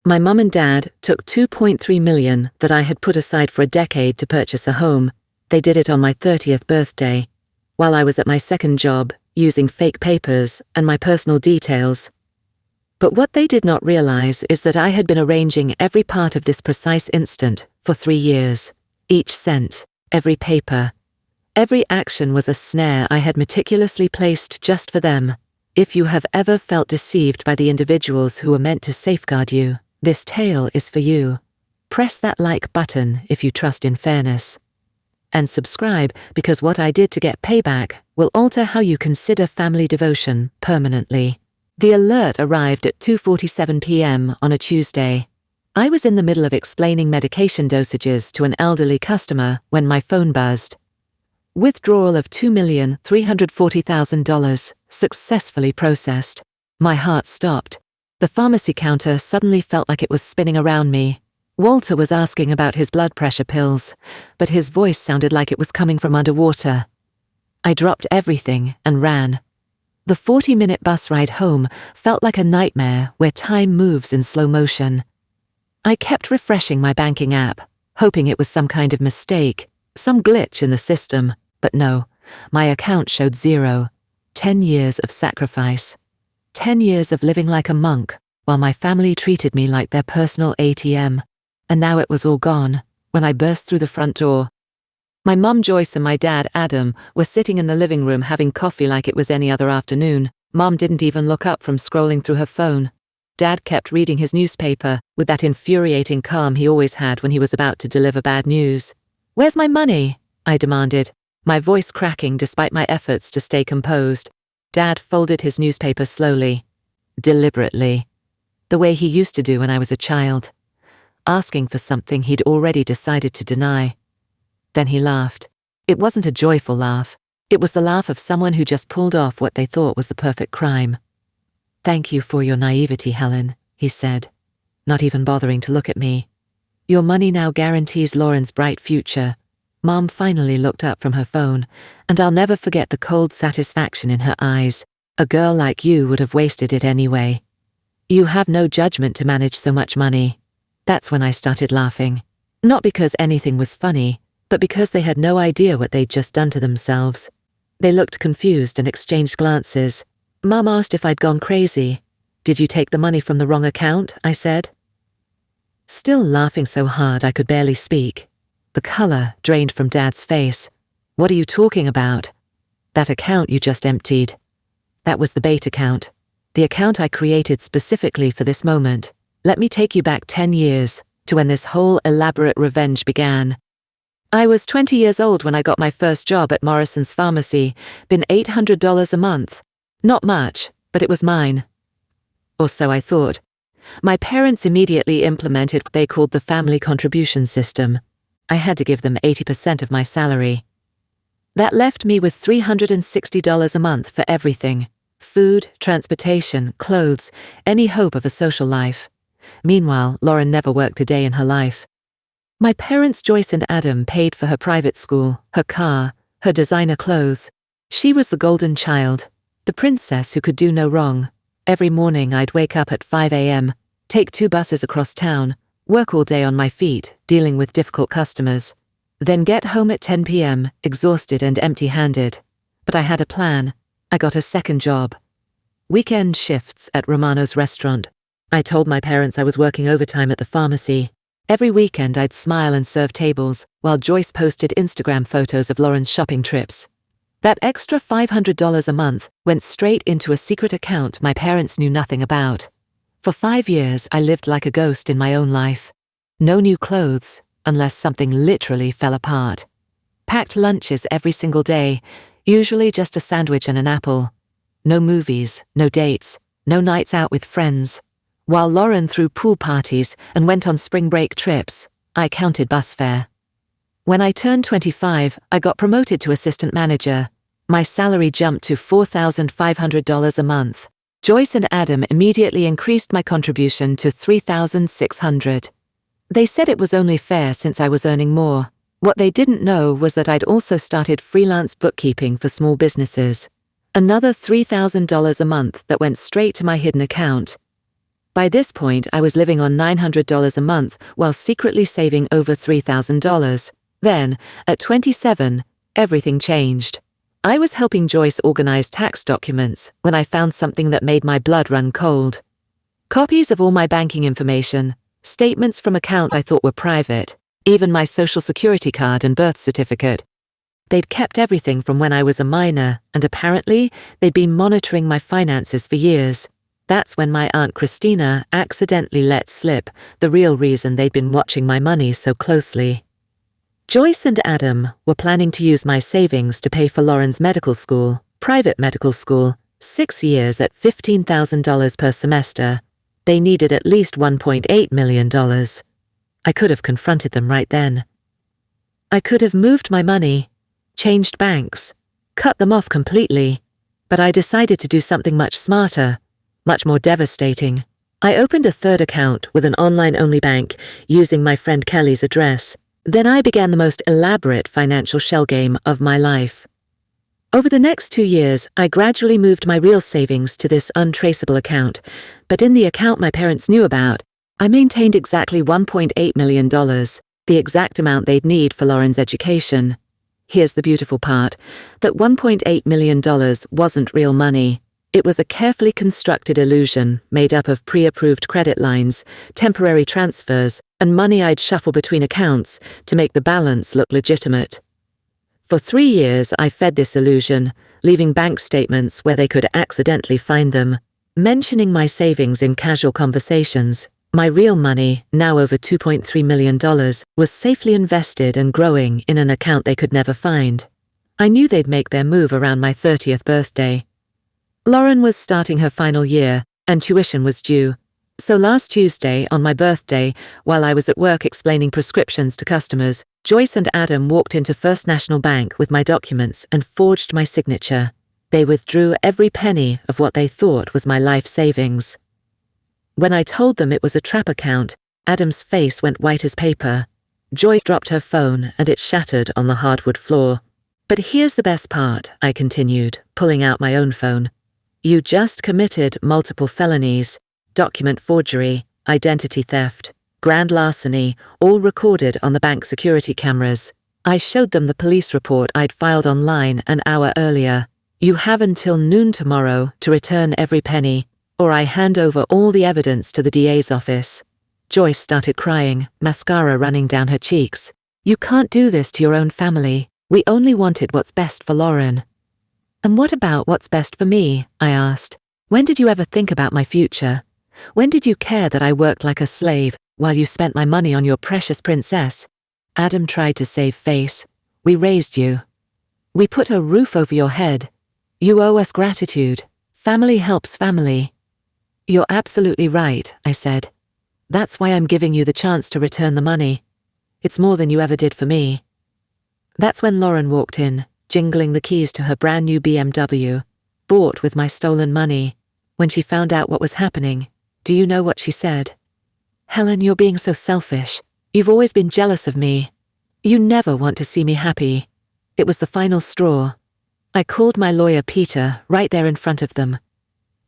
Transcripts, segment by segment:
My mum and dad took $2.3 million that I had put aside for a decade to purchase a home. They did it on my 30th birthday, while I was at my second job, using fake papers and my personal details. But what they did not realize is that I had been arranging every part of this precise instant for 3 years. Each cent, every paper, every action was a snare I had meticulously placed just for them. If you have ever felt deceived by the individuals who were meant to safeguard you, this tale is for you. Press that like button if you trust in fairness. And subscribe, because what I did to get payback will alter how you consider family devotion permanently. The alert arrived at 2:47 p.m. on a Tuesday. I was in the middle of explaining medication dosages to an elderly customer when my phone buzzed. Withdrawal of $2,340,000 successfully processed. My heart stopped. The pharmacy counter suddenly felt like it was spinning around me. Walter was asking about his blood pressure pills, but his voice sounded like it was coming from underwater. I dropped everything and ran. The 40-minute bus ride home felt like a nightmare where time moves in slow motion. I kept refreshing my banking app, hoping it was some kind of mistake, some glitch in the system, but no, my account showed 0. 10 years of sacrifice. 10 years of living like a monk, while my family treated me like their personal ATM. And now it was all gone, when I burst through the front door. My mum Joyce and my dad Adam were sitting in the living room having coffee like it was any other afternoon. Mum didn't even look up from scrolling through her phone. Dad kept reading his newspaper with that infuriating calm he always had when he was about to deliver bad news. "Where's my money?" I demanded, my voice cracking despite my efforts to stay composed. Dad folded his newspaper slowly, deliberately, the way he used to do when I was a child, asking for something he'd already decided to deny. Then he laughed. It wasn't a joyful laugh. It was the laugh of someone who just pulled off what they thought was the perfect crime. "Thank you for your naivety, Helen," he said, not even bothering to look at me. "Your money now guarantees Lauren's bright future." Mom finally looked up from her phone, and I'll never forget the cold satisfaction in her eyes. "A girl like you would have wasted it anyway. You have no judgment to manage so much money." That's when I started laughing. Not because anything was funny, but because they had no idea what they'd just done to themselves. They looked confused and exchanged glances. Mum asked if I'd gone crazy. "Did you take the money from the wrong account?" I said. Still laughing so hard I could barely speak. The color drained from Dad's face. "What are you talking about?" "That account you just emptied. That was the bait account. The account I created specifically for this moment. Let me take you back 10 years, to when this whole elaborate revenge began. I was 20 years old when I got my first job at Morrison's Pharmacy, been $800 a month. Not much, but it was mine. Or so I thought. My parents immediately implemented what they called the family contribution system. I had to give them 80% of my salary. That left me with $360 a month for everything: food, transportation, clothes, any hope of a social life. Meanwhile, Lauren never worked a day in her life. My parents, Joyce and Adam, paid for her private school, her car, her designer clothes. She was the golden child, the princess who could do no wrong. Every morning I'd wake up at 5 a.m., take 2 buses across town, work all day on my feet, dealing with difficult customers, then get home at 10 p.m., exhausted and empty-handed. But I had a plan. I got a second job. Weekend shifts at Romano's restaurant. I told my parents I was working overtime at the pharmacy. Every weekend I'd smile and serve tables, while Joyce posted Instagram photos of Lauren's shopping trips. That extra $500 a month went straight into a secret account my parents knew nothing about. For 5 years I lived like a ghost in my own life. No new clothes, unless something literally fell apart. Packed lunches every single day, usually just a sandwich and an apple. No movies, no dates, no nights out with friends. While Lauren threw pool parties and went on spring break trips, I counted bus fare. When I turned 25, I got promoted to assistant manager. My salary jumped to $4,500 a month. Joyce and Adam immediately increased my contribution to $3,600. They said it was only fair since I was earning more. What they didn't know was that I'd also started freelance bookkeeping for small businesses. Another $3,000 a month that went straight to my hidden account. By this point, I was living on $900 a month while secretly saving over $3,000. Then, at 27, everything changed. I was helping Joyce organize tax documents when I found something that made my blood run cold. Copies of all my banking information, statements from accounts I thought were private, even my social security card and birth certificate. They'd kept everything from when I was a minor, and apparently they'd been monitoring my finances for years. That's when my Aunt Christina accidentally let slip the real reason they'd been watching my money so closely. Joyce and Adam were planning to use my savings to pay for Lauren's medical school, private medical school, 6 years at $15,000 per semester. They needed at least $1.8 million. I could have confronted them right then. I could have moved my money, changed banks, cut them off completely, but I decided to do something much smarter, much more devastating. I opened a third account with an online-only bank using my friend Kelly's address. Then I began the most elaborate financial shell game of my life. Over the next 2 years, I gradually moved my real savings to this untraceable account, but in the account my parents knew about, I maintained exactly $1.8 million, the exact amount they'd need for Lauren's education. Here's the beautiful part, that $1.8 million wasn't real money. It was a carefully constructed illusion made up of pre-approved credit lines, temporary transfers, and money I'd shuffle between accounts to make the balance look legitimate. For 3 years, I fed this illusion, leaving bank statements where they could accidentally find them, mentioning my savings in casual conversations. My real money, now over $2.3 million, was safely invested and growing in an account they could never find. I knew they'd make their move around my 30th birthday. Lauren was starting her final year, and tuition was due. So last Tuesday, on my birthday, while I was at work explaining prescriptions to customers, Joyce and Adam walked into First National Bank with my documents and forged my signature. They withdrew every penny of what they thought was my life savings. When I told them it was a trap account, Adam's face went white as paper. Joyce dropped her phone and it shattered on the hardwood floor. But here's the best part, I continued, pulling out my own phone. You just committed multiple felonies, document forgery, identity theft, grand larceny, all recorded on the bank security cameras. I showed them the police report I'd filed online an hour earlier. You have until noon tomorrow to return every penny, or I hand over all the evidence to the DA's office. Joyce started crying, mascara running down her cheeks. You can't do this to your own family. We only wanted what's best for Lauren. And what about what's best for me? I asked. When did you ever think about my future? When did you care that I worked like a slave while you spent my money on your precious princess? Adam tried to save face. We raised you. We put a roof over your head. You owe us gratitude. Family helps family. You're absolutely right, I said. That's why I'm giving you the chance to return the money. It's more than you ever did for me. That's when Lauren walked in, jingling the keys to her brand new BMW, bought with my stolen money. When she found out what was happening, do you know what she said? Helen, you're being so selfish. You've always been jealous of me. You never want to see me happy. It was the final straw. I called my lawyer Peter right there in front of them.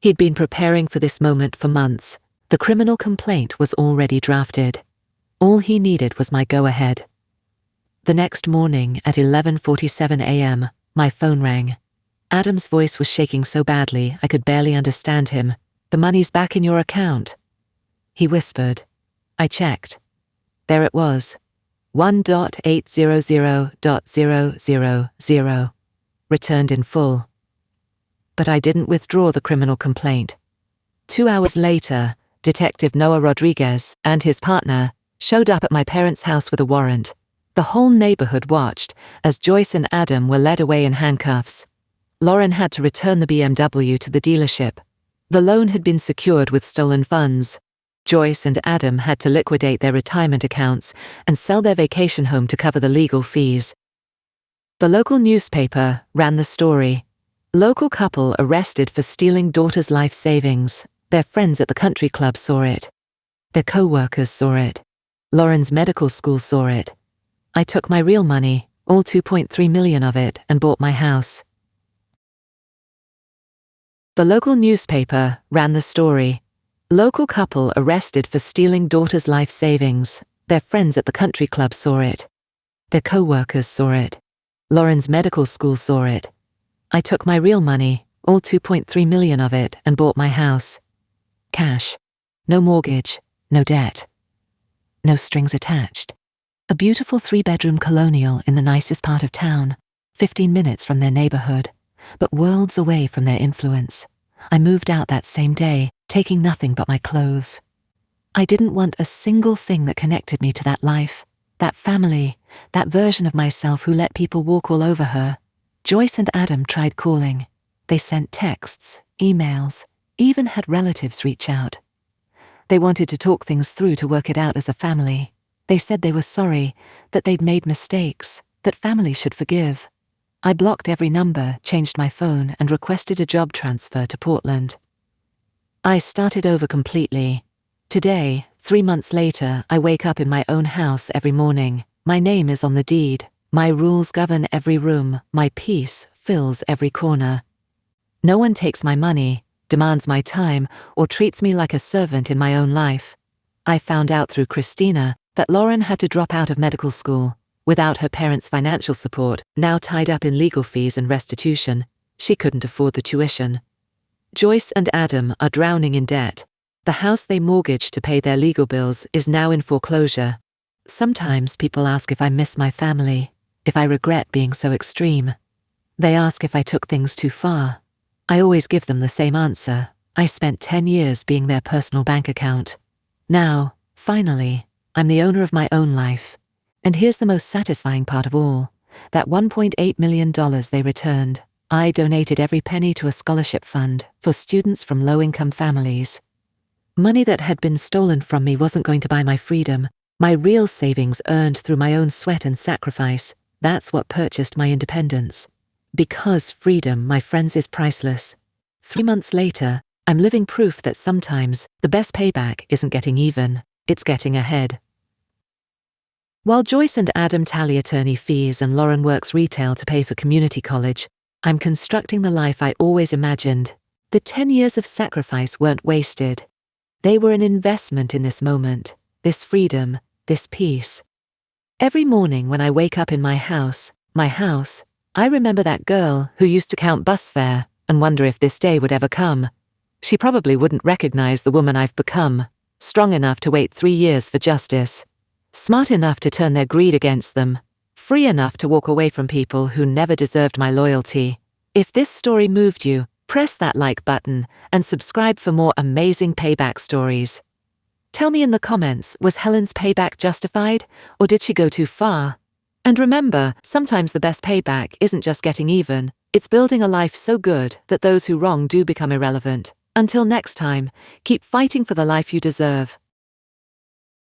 He'd been preparing for this moment for months. The criminal complaint was already drafted. All he needed was my go-ahead. The next morning at 11:47 a.m., my phone rang. Adam's voice was shaking so badly I could barely understand him. The money's back in your account. He whispered. I checked. There it was. 1.800.000, returned in full. But I didn't withdraw the criminal complaint. 2 hours later, Detective Noah Rodriguez and his partner showed up at my parents' house with a warrant. The whole neighborhood watched as Joyce and Adam were led away in handcuffs. Lauren had to return the BMW to the dealership. The loan had been secured with stolen funds. Joyce and Adam had to liquidate their retirement accounts and sell their vacation home to cover the legal fees. The local newspaper ran the story. Local couple arrested for stealing daughter's life savings. Their friends at the country club saw it. Their co-workers saw it. Lauren's medical school saw it. I took my real money, all $2.3 million of it, and bought my house. The local newspaper ran the story. Local couple arrested for stealing daughter's life savings. Their friends at the country club saw it. Their co-workers saw it. Lauren's medical school saw it. I took my real money, all 2.3 million of it, and bought my house. Cash. No mortgage, no debt. No strings attached. A beautiful 3-bedroom colonial in the nicest part of town, 15 minutes from their neighborhood, but worlds away from their influence. I moved out that same day, taking nothing but my clothes. I didn't want a single thing that connected me to that life, that family, that version of myself who let people walk all over her. Joyce and Adam tried calling. They sent texts, emails, even had relatives reach out. They wanted to talk things through to work it out as a family. They said they were sorry, that they'd made mistakes, that family should forgive. I blocked every number, changed my phone, and requested a job transfer to Portland. I started over completely. Today, 3 months later, I wake up in my own house every morning. My name is on the deed. My rules govern every room. My peace fills every corner. No one takes my money, demands my time, or treats me like a servant in my own life. I found out through Christina that Lauren had to drop out of medical school. Without her parents' financial support, now tied up in legal fees and restitution, she couldn't afford the tuition. Joyce and Adam are drowning in debt. The house they mortgaged to pay their legal bills is now in foreclosure. Sometimes people ask if I miss my family, if I regret being so extreme. They ask if I took things too far. I always give them the same answer. I spent 10 years being their personal bank account. Now, finally, I'm the owner of my own life. And here's the most satisfying part of all. That $1.8 million they returned. I donated every penny to a scholarship fund for students from low-income families. Money that had been stolen from me wasn't going to buy my freedom. My real savings earned through my own sweat and sacrifice. That's what purchased my independence. Because freedom, my friends, is priceless. 3 months later, I'm living proof that sometimes the best payback isn't getting even, it's getting ahead. While Joyce and Adam tally attorney fees and Lauren works retail to pay for community college, I'm constructing the life I always imagined. The 10 years of sacrifice weren't wasted. They were an investment in this moment, this freedom, this peace. Every morning when I wake up in my house, I remember that girl who used to count bus fare and wonder if this day would ever come. She probably wouldn't recognize the woman I've become, strong enough to wait 3 years for justice, smart enough to turn their greed against them, free enough to walk away from people who never deserved my loyalty. If this story moved you, press that like button and subscribe for more amazing payback stories. Tell me in the comments, was Helen's payback justified, or did she go too far? And remember, sometimes the best payback isn't just getting even, it's building a life so good that those who wrong do become irrelevant. Until next time, keep fighting for the life you deserve.